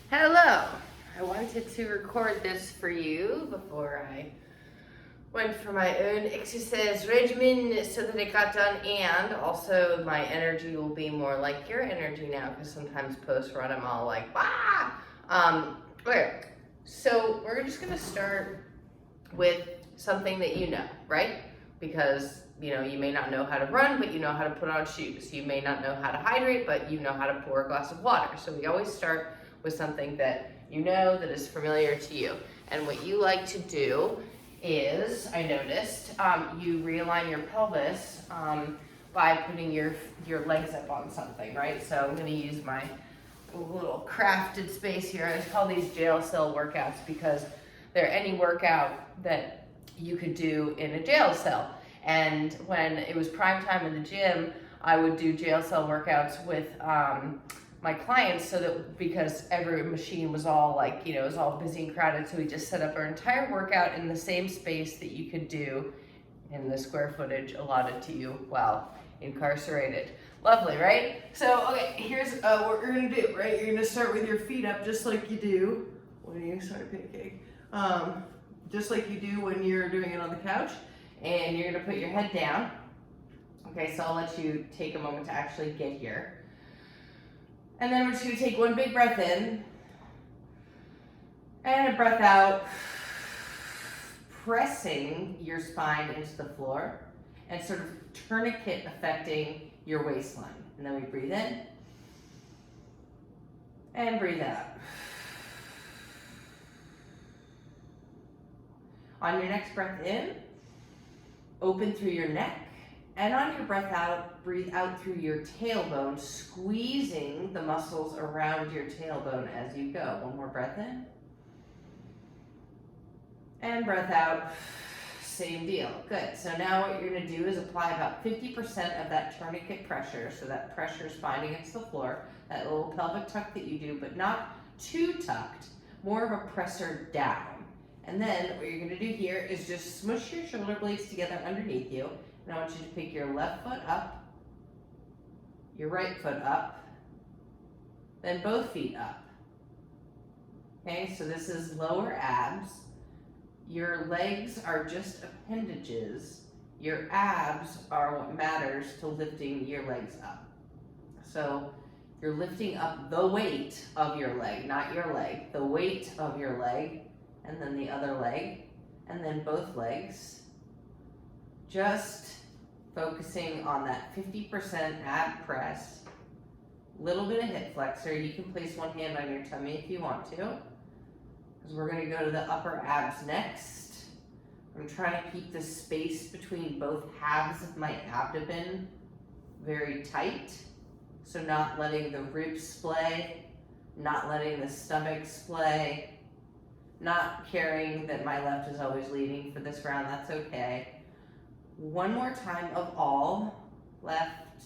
Hello! I wanted to record this for you before I went for my own exercise regimen so that it got done, and also my energy will be more like your energy now because sometimes post-run I'm all like, "Bah!" Okay, so we're just gonna start with something that you know, right? Because you may not know how to run, but you know how to put on shoes. You may not know how to hydrate, but you know how to pour a glass of water. So we always start with something that you know, that is familiar to you. And what you like to do is, I noticed, you realign your pelvis by putting your legs up on something, right? So I'm gonna use my little crafted space here. I call these jail cell workouts because they're any workout that you could do in a jail cell. And when it was prime time in the gym, I would do jail cell workouts with my clients, so that because every machine was all like, it was all busy and crowded, so we just set up our entire workout in the same space that you could do in the square footage allotted to you while incarcerated. Lovely, right? So, okay, here's what we're gonna do, right? You're gonna start with your feet up just like you do when you start a pancake. Just like you do when you're doing it on the couch. And you're gonna put your head down. Okay, so I'll let you take a moment to actually get here. And then we're just gonna take one big breath in and a breath out, pressing your spine into the floor and sort of tourniquet affecting your waistline. And then we breathe in and breathe out. On your next breath in, open through your neck. And on your breath out, breathe out through your tailbone, squeezing the muscles around your tailbone as you go. One more breath in. And breath out. Same deal. Good. So now what you're going to do is apply about 50% of that tourniquet pressure. So that pressure is finding against the floor. That little pelvic tuck that you do, but not too tucked. More of a presser down. And then what you're going to do here is just smush your shoulder blades together underneath you. And I want you to pick your left foot up, your right foot up, then both feet up. Okay, so this is lower abs. Your legs are just appendages. Your abs are what matters to lifting your legs up. So you're lifting up the weight of your leg, not your leg, the weight of your leg, and then the other leg, and then both legs. Just focusing on that 50% ab press, little bit of hip flexor. You can place one hand on your tummy if you want to, because we're going to go to the upper abs next. I'm trying to keep the space between both halves of my abdomen very tight, so not letting the ribs splay, not letting the stomach splay, not caring that my left is always leading for this round. That's okay. One more time of all. Left,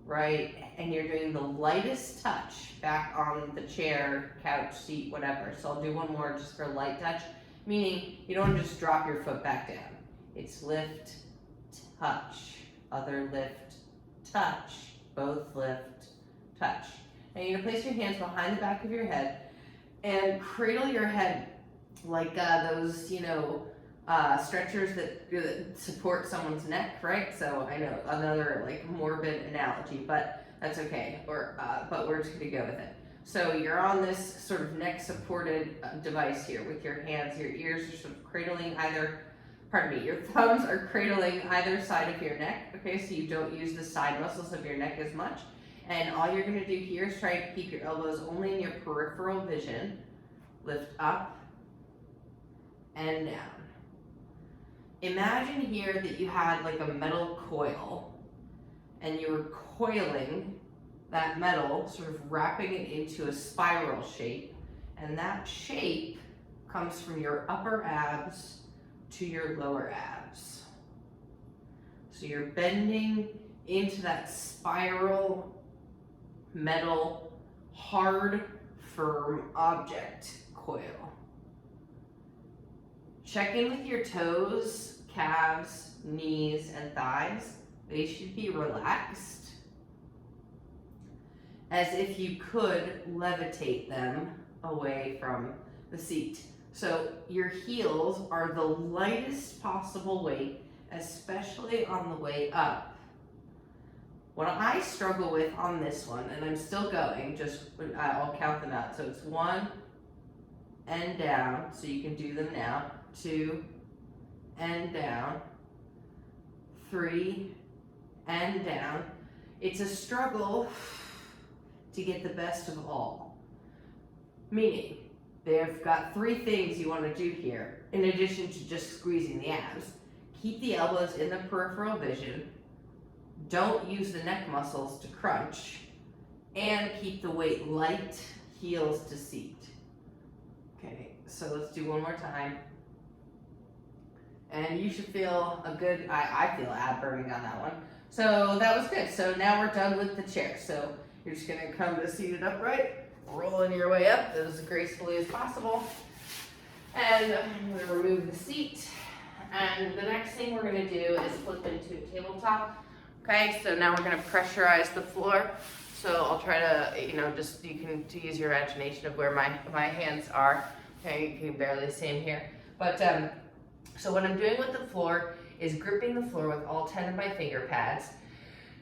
right, and you're doing the lightest touch back on the chair, couch, seat, whatever. So I'll do one more just for light touch, meaning you don't just drop your foot back down. It's lift, touch, other lift, touch, both lift, touch. And you're gonna place your hands behind the back of your head and cradle your head like those, stretchers that support someone's neck, right? So I know another like morbid analogy, but that's okay. But we're just gonna go with it. So you're on this sort of neck supported device here with your hands. Your ears are sort of cradling your thumbs are cradling either side of your neck. Okay, so you don't use the side muscles of your neck as much. And all you're gonna do here is try to keep your elbows only in your peripheral vision. Lift up and down. Imagine here that you had like a metal coil and you were coiling that metal, sort of wrapping it into a spiral shape, and that shape comes from your upper abs to your lower abs. So you're bending into that spiral metal, hard, firm object coil. Check in with your toes, calves, knees, and thighs. They should be relaxed. as if you could levitate them away from the seat. So your heels are the lightest possible weight, especially on the way up. What I struggle with on this one, and I'm still going, I'll count them out. So it's 1 and down, so you can do them now. 2 and down. 3 and down. It's a struggle to get the best of all. Meaning, they've got 3 things you want to do here, in addition to just squeezing the abs. Keep the elbows in the peripheral vision. Don't use the neck muscles to crunch. And keep the weight light, heels to seat. Okay, so let's do one more time. And you should feel a good, I feel ab burning on that one. So that was good. So now we're done with the chair. So you're just gonna come to seated upright, rolling your way up as gracefully as possible. And I'm gonna remove the seat. And the next thing we're gonna do is flip into a tabletop. Okay, so now we're gonna pressurize the floor. So I'll try to, you can use your imagination of where my hands are. Okay, you can barely see them here. But so what I'm doing with the floor is gripping the floor with all 10 of my finger pads.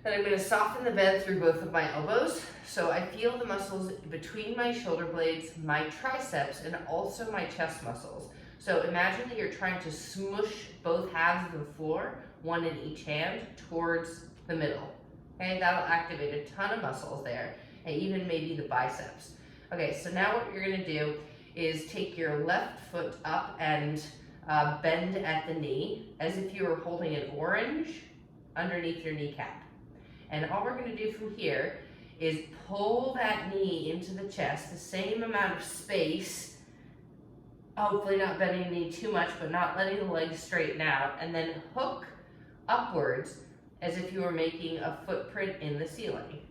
Then I'm gonna soften the bend through both of my elbows. So I feel the muscles between my shoulder blades, my triceps, and also my chest muscles. So imagine that you're trying to smush both halves of the floor, one in each hand, towards the middle. Okay, that'll activate a ton of muscles there, and even maybe the biceps. Okay, so now what you're gonna do is take your left foot up and bend at the knee as if you were holding an orange underneath your kneecap. And all we're gonna do from here is pull that knee into the chest, the same amount of space, hopefully not bending the knee too much, but not letting the legs straighten out, and then hook upwards as if you were making a footprint in the ceiling.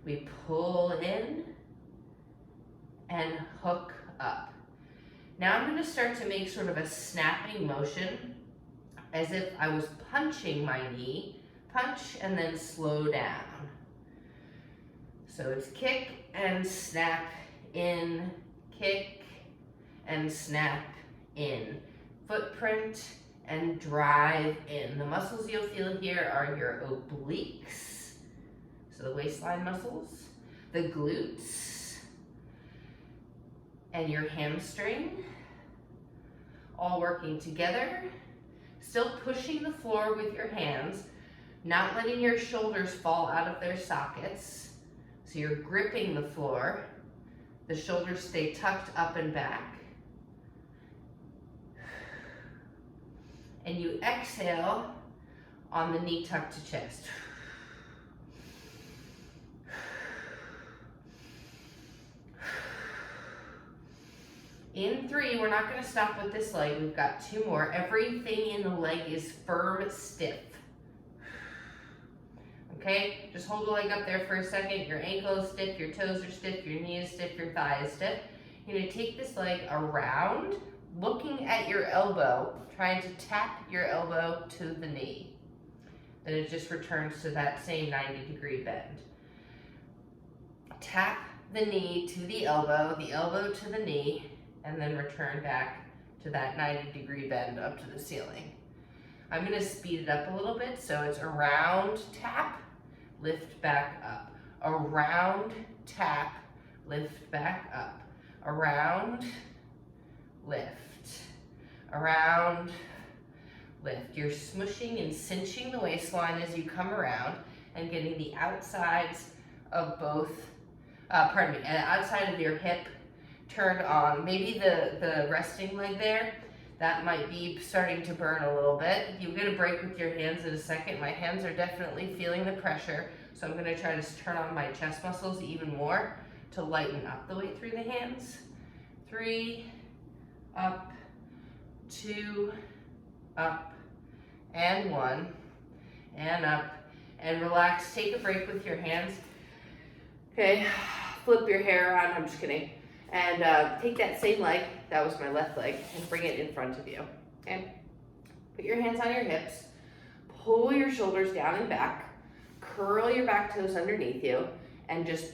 We pull in and hook up. Now I'm going to start to make sort of a snapping motion as if I was punching my knee. Punch and then slow down. So it's kick and snap in, kick and snap in. Footprint and drive in. The muscles you'll feel here are your obliques, so the waistline muscles, the glutes, and your hamstring, all working together, still pushing the floor with your hands, not letting your shoulders fall out of their sockets. So you're gripping the floor, the shoulders stay tucked up and back. And you exhale on the knee tuck to chest. In 3, we're not going to stop with this leg. We've got 2 more. Everything in the leg is firm, stiff. Okay, just hold the leg up there for a second. Your ankle is stiff, your toes are stiff, your knee is stiff, your thigh is stiff. You're going to take this leg around, looking at your elbow, trying to tap your elbow to the knee. Then it just returns to that same 90-degree bend. Tap the knee to the elbow to the knee, and then return back to that 90-degree bend up to the ceiling. I'm going to speed it up a little bit, so it's around, tap, lift back up. Around, tap, lift back up. Around, lift. Around, lift. You're smushing and cinching the waistline as you come around and getting the outsides of both, outside of your hip turned on. Maybe the resting leg there, that might be starting to burn a little bit. You'll get a break with your hands in a second. My hands are definitely feeling the pressure, so I'm gonna try to turn on my chest muscles even more to lighten up the weight through the hands. 3, up, 2, up, and 1, and up, and relax. Take a break with your hands. Okay, flip your hair around, I'm just kidding. And take that same leg, that was my left leg, and bring it in front of you. Okay? Put your hands on your hips, pull your shoulders down and back, curl your back toes underneath you, and just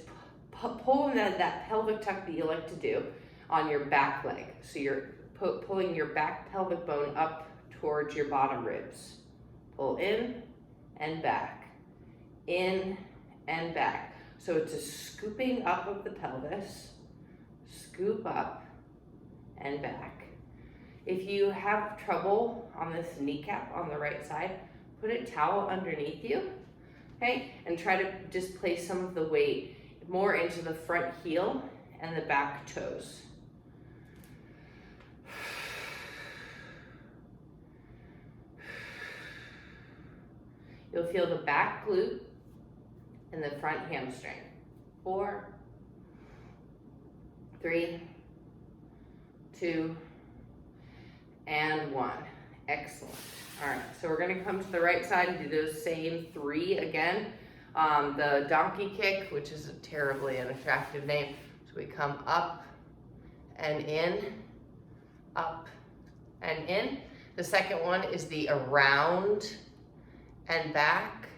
pull in that pelvic tuck that you like to do on your back leg. So you're pulling your back pelvic bone up towards your bottom ribs. Pull in and back, in and back. So it's a scooping up of the pelvis, scoop up and back. If you have trouble on this kneecap on the right side, put a towel underneath you, okay? And try to just place some of the weight more into the front heel and the back toes. You'll feel the back glute and the front hamstring. 4, 3, 2, and 1. Excellent. All right, so we're gonna come to the right side and do those same 3 again. The donkey kick, which is a terribly unattractive name. So we come up and in, up and in. The second one is the around and back,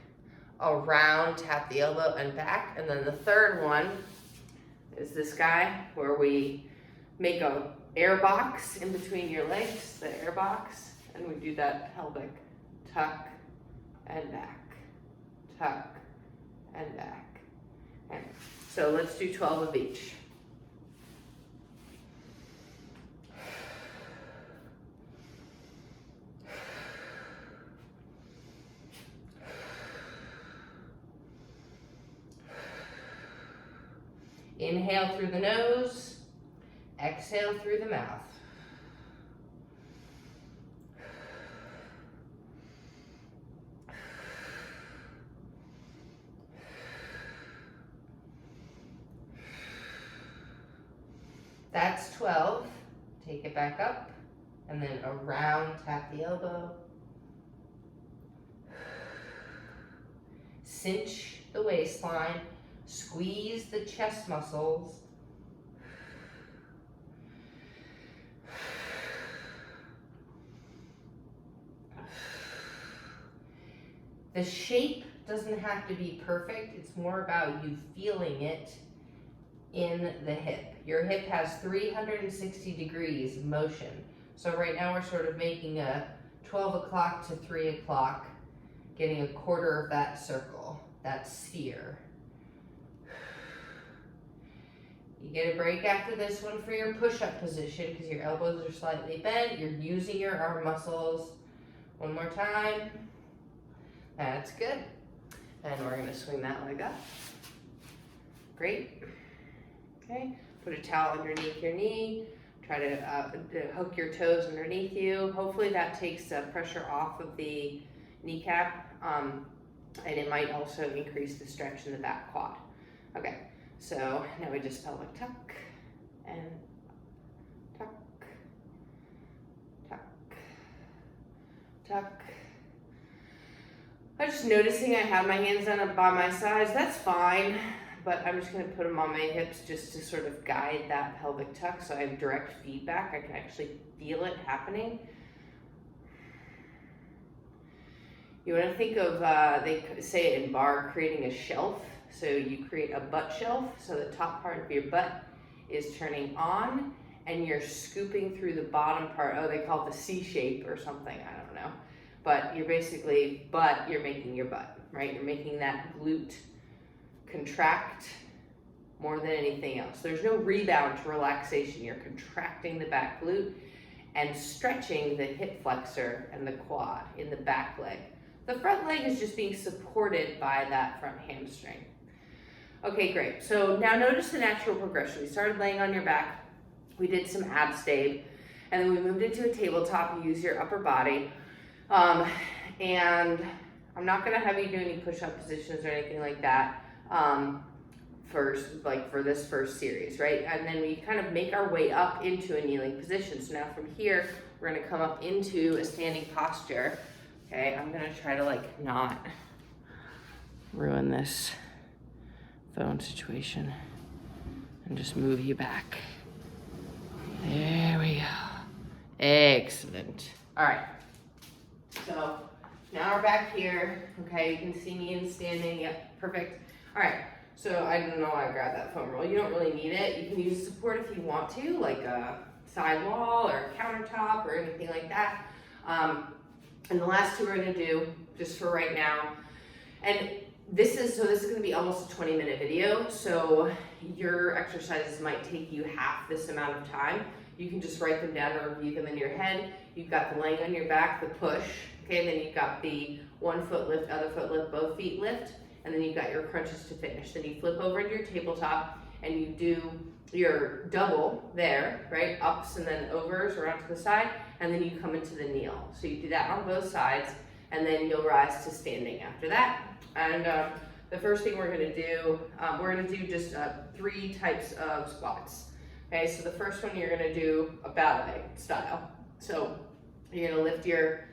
around, tap the elbow and back. And then the third one is this guy where we make a air box in between your legs, the air box, and we do that pelvic tuck and back, tuck and back. Okay. So let's do 12 of each. Inhale through the nose, exhale through the mouth. That's 12. Take it back up, and then around, tap the elbow. Cinch the waistline. Squeeze the chest muscles. The shape doesn't have to be perfect. It's more about you feeling it in the hip. Your hip has 360 degrees of motion. So right now we're sort of making a 12 o'clock to 3 o'clock, getting a quarter of that circle, that sphere. You get a break after this one for your push-up position because your elbows are slightly bent. You're using your arm muscles. One more time. That's good. And we're gonna swing that leg up. Great. Okay, put a towel underneath your knee. Try to hook your toes underneath you. Hopefully that takes pressure off of the kneecap. And it might also increase the stretch in the back quad. Okay. So now we just pelvic tuck and tuck, tuck, tuck. I'm just noticing I have my hands down by my sides. That's fine, but I'm just gonna put them on my hips just to sort of guide that pelvic tuck so I have direct feedback. I can actually feel it happening. You wanna think of, they say it in bar, creating a shelf. So you create a butt shelf, so the top part of your butt is turning on and you're scooping through the bottom part. Oh, they call it the C shape or something, I don't know. But you're basically, you're making your butt, right? You're making that glute contract more than anything else. There's no rebound to relaxation. You're contracting the back glute and stretching the hip flexor and the quad in the back leg. The front leg is just being supported by that front hamstring. Okay, great. So now notice the natural progression. We started laying on your back. We did some ab stave, and then we moved into a tabletop. You use your upper body. And I'm not gonna have you do any push-up positions or anything like that for this first series, right? And then we kind of make our way up into a kneeling position. So now from here, we're gonna come up into a standing posture. Okay, I'm gonna try to not ruin this phone situation and just move you back. There we go. Excellent. All right. So now we're back here. Okay, you can see me in standing. Yep, perfect. All right. So I don't know why I grabbed that foam roll. You don't really need it. You can use support if you want to, like a side wall or a countertop or anything like that. And the last two we're gonna do, just for right now, and this is gonna be almost a 20-minute video, so your exercises might take you half this amount of time. You can just write them down or review them in your head. You've got the laying on your back, the push, okay, then you've got the 1 foot lift, other foot lift, both feet lift, and then you've got your crunches to finish. Then you flip over into your tabletop and you do your double there, right? Ups and then overs around to the side, and then you come into the kneel. So you do that on both sides, and then you'll rise to standing after that. And the first thing we're gonna do just 3 types of squats. Okay, so the first one you're gonna do a ballet style. So you're gonna lift your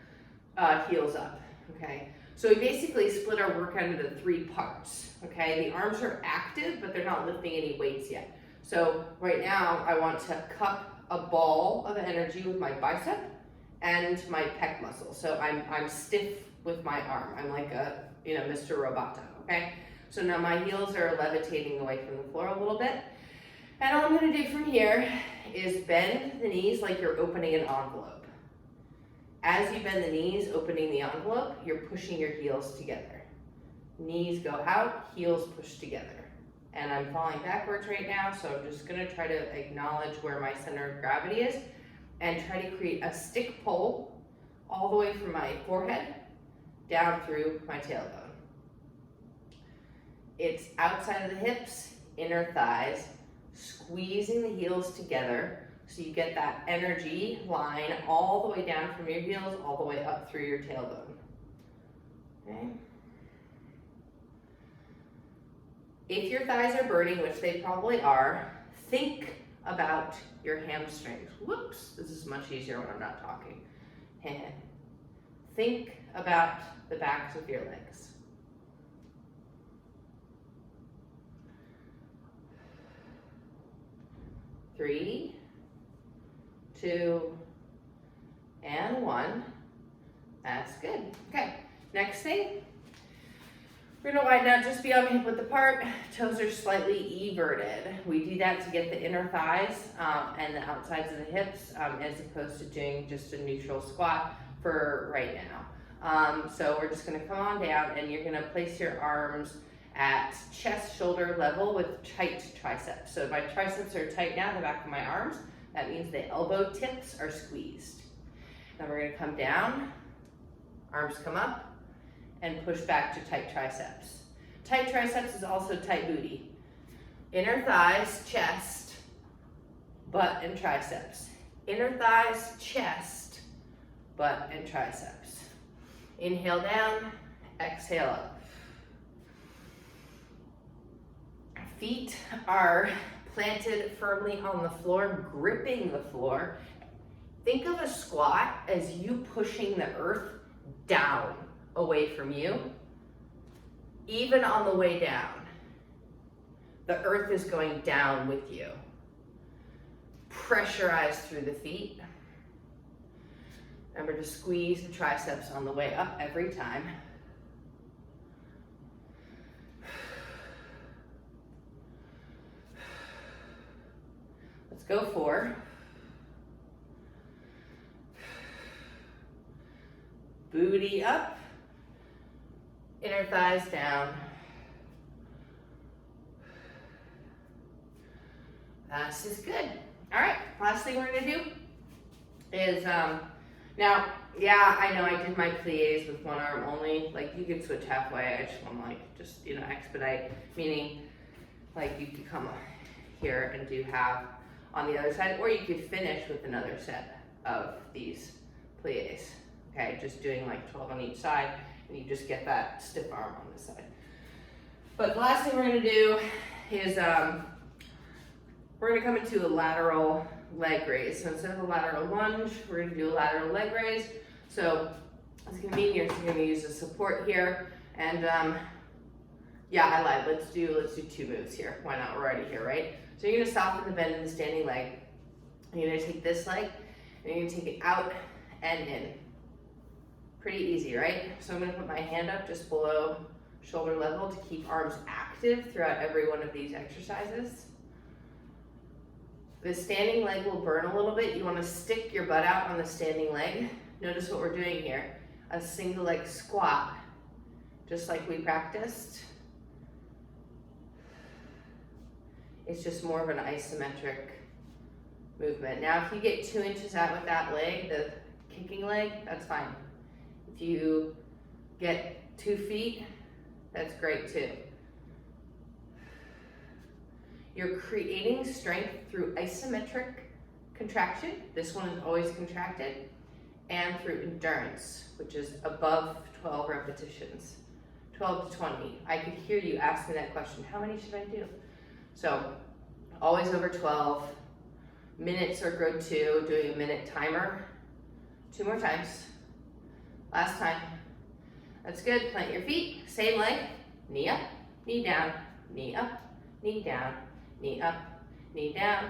heels up, okay? So we basically split our workout into 3 parts, okay? The arms are active, but they're not lifting any weights yet. So right now, I want to cup a ball of energy with my bicep and my pec muscle. So I'm stiff with my arm. I'm like a, Mr. Roboto, okay? So now my heels are levitating away from the floor a little bit. And all I'm gonna do from here is bend the knees like you're opening an envelope. As you bend the knees, opening the envelope, you're pushing your heels together. Knees go out, heels push together. And I'm falling backwards right now, so I'm just gonna try to acknowledge where my center of gravity is and try to create a stick pull all the way from my forehead down through my tailbone. It's outside of the hips, inner thighs, squeezing the heels together so you get that energy line all the way down from your heels, all the way up through your tailbone. Okay. If your thighs are burning, which they probably are, think about your hamstrings. Whoops, this is much easier when I'm not talking. And think about the backs of your legs. Three, 2, and 1. That's good. Okay, next thing. We're gonna widen out just beyond hip width apart. Toes are slightly everted. We do that to get the inner thighs and the outsides of the hips as opposed to doing just a neutral squat for right now. So we're just gonna come on down and you're gonna place your arms at chest shoulder level with tight triceps. So my triceps are tight now, the back of my arms. That means the elbow tips are squeezed. Then we're gonna come down, arms come up, and push back to tight triceps. Tight triceps is also tight booty. Inner thighs, chest, butt, and triceps. Inner thighs, chest, butt, and triceps. Inhale down, exhale up. Feet are planted firmly on the floor, gripping the floor. Think of a squat as you pushing the earth down away from you. Even on the way down, the earth is going down with you. Pressurize through the feet. Remember to squeeze the triceps on the way up every time. Let's go 4. Booty up. Inner thighs down. This is good. All right, last thing we're gonna do is, now, yeah, I know I did my plies with one arm only. Like, you could switch halfway. I just want to, expedite. Meaning, like, you could come here and do half on the other side, or you could finish with another set of these plies. Okay, just doing like 12 on each side, and you just get that stiff arm on this side. But the last thing we're gonna do is we're gonna come into a lateral leg raise. So instead of a lateral lunge, we're gonna do a lateral leg raise. So it's gonna mean you're gonna use the support here. And yeah, I lied. Let's do 2 moves here. Why not? We're already here, right? So you're gonna soften the bend in the standing leg. And you're gonna take this leg, and you're gonna take it out and in. Pretty easy, right? So I'm gonna put my hand up just below shoulder level to keep arms active throughout every one of these exercises. The standing leg will burn a little bit. You want to stick your butt out on the standing leg. Notice what we're doing here. A single leg squat, just like we practiced. It's just more of an isometric movement. Now, if you get 2 inches out with that leg, the kicking leg, that's fine. If you get 2 feet, that's great too. You're creating strength through isometric contraction. This one is always contracted, and through endurance, which is above 12 repetitions, 12 to 20. I could hear you asking that question, how many should I do? So always over 12 minutes or go 2, doing a minute timer. 2 more times. Last time. That's good. Plant your feet, same leg, knee up, knee down, knee up, knee down, knee up, knee down,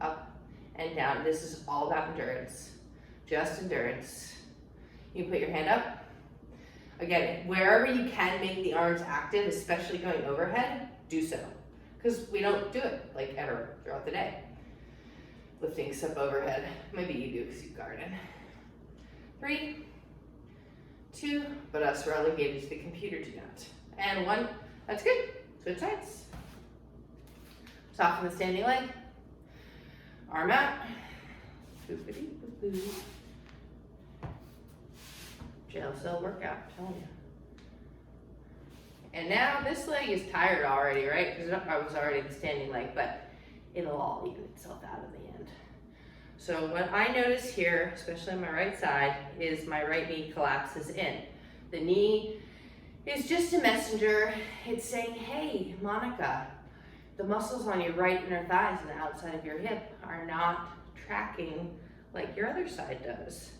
up and down. This is all about endurance, just endurance. You can put your hand up. Again, wherever you can make the arms active, especially going overhead, do so. Because we don't do it like ever throughout the day. Lifting stuff overhead. Maybe you do because you garden. 3, 2, but us relegated to the computer do not. And 1, that's good. Switch sides. Soften the standing leg. Arm out. Boop-a-dee-boop-boo. Jail cell workout, I'm telling you. And now this leg is tired already, right? Because I was already the standing leg, but it'll all even itself out in the end. So what I notice here, especially on my right side, is my right knee collapses in. The knee is just a messenger. It's saying, hey, Monica, the muscles on your right inner thighs and the outside of your hip are not tracking like your other side does.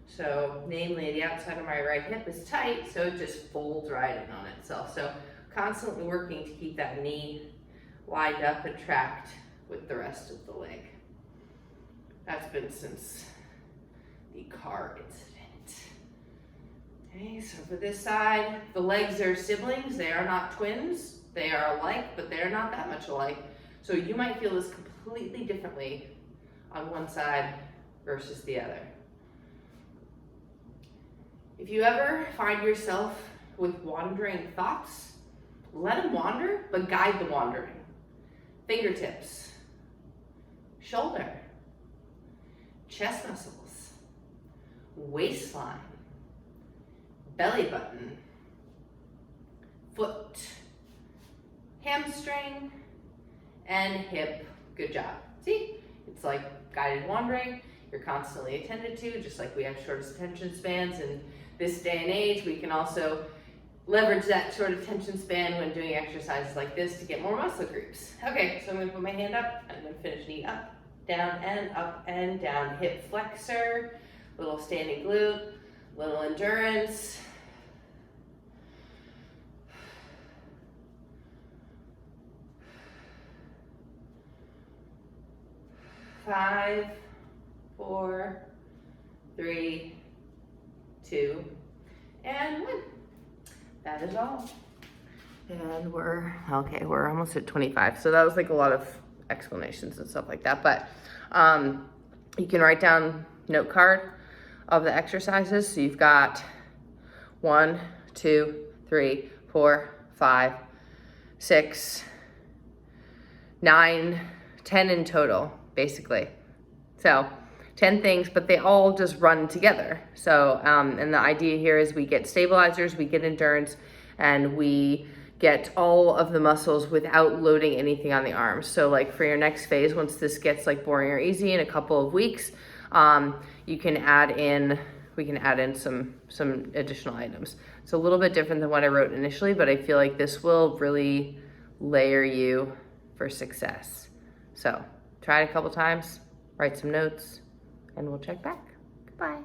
So namely, the outside of my right hip is tight, so it just folds right in on itself. So constantly working to keep that knee lined up and tracked with the rest of the leg. That's been since the car incident. Okay, so for this side, the legs are siblings. They are not twins. They are alike, but they're not that much alike. So you might feel this completely differently on one side versus the other. If you ever find yourself with wandering thoughts, let them wander, but guide the wandering. Fingertips, shoulder, chest muscles, waistline, belly button, foot, hamstring, and hip. Good job. See? It's like guided wandering. You're constantly attended to, just like we have shortest attention spans. In this day and age, we can also leverage that short attention span when doing exercises like this to get more muscle groups. Okay, so I'm gonna put my hand up and I'm gonna finish knee up and down. Hip flexor, little standing glute, little endurance. Five, 4, 3, 2, and 1. That is all. And we're almost at 25. So that was like a lot of explanations and stuff like that. But you can write down note card of the exercises. So you've got 1, 2, 3, 4, 5, 6, 9, 10 in total, basically. So 10 things, but they all just run together. So, and the idea here is we get stabilizers, we get endurance, and we get all of the muscles without loading anything on the arms. So like for your next phase, once this gets like boring or easy in a couple of weeks, we can add in some additional items. It's a little bit different than what I wrote initially, but I feel like this will really layer you for success. So try it a couple times, write some notes, and we'll check back. Goodbye.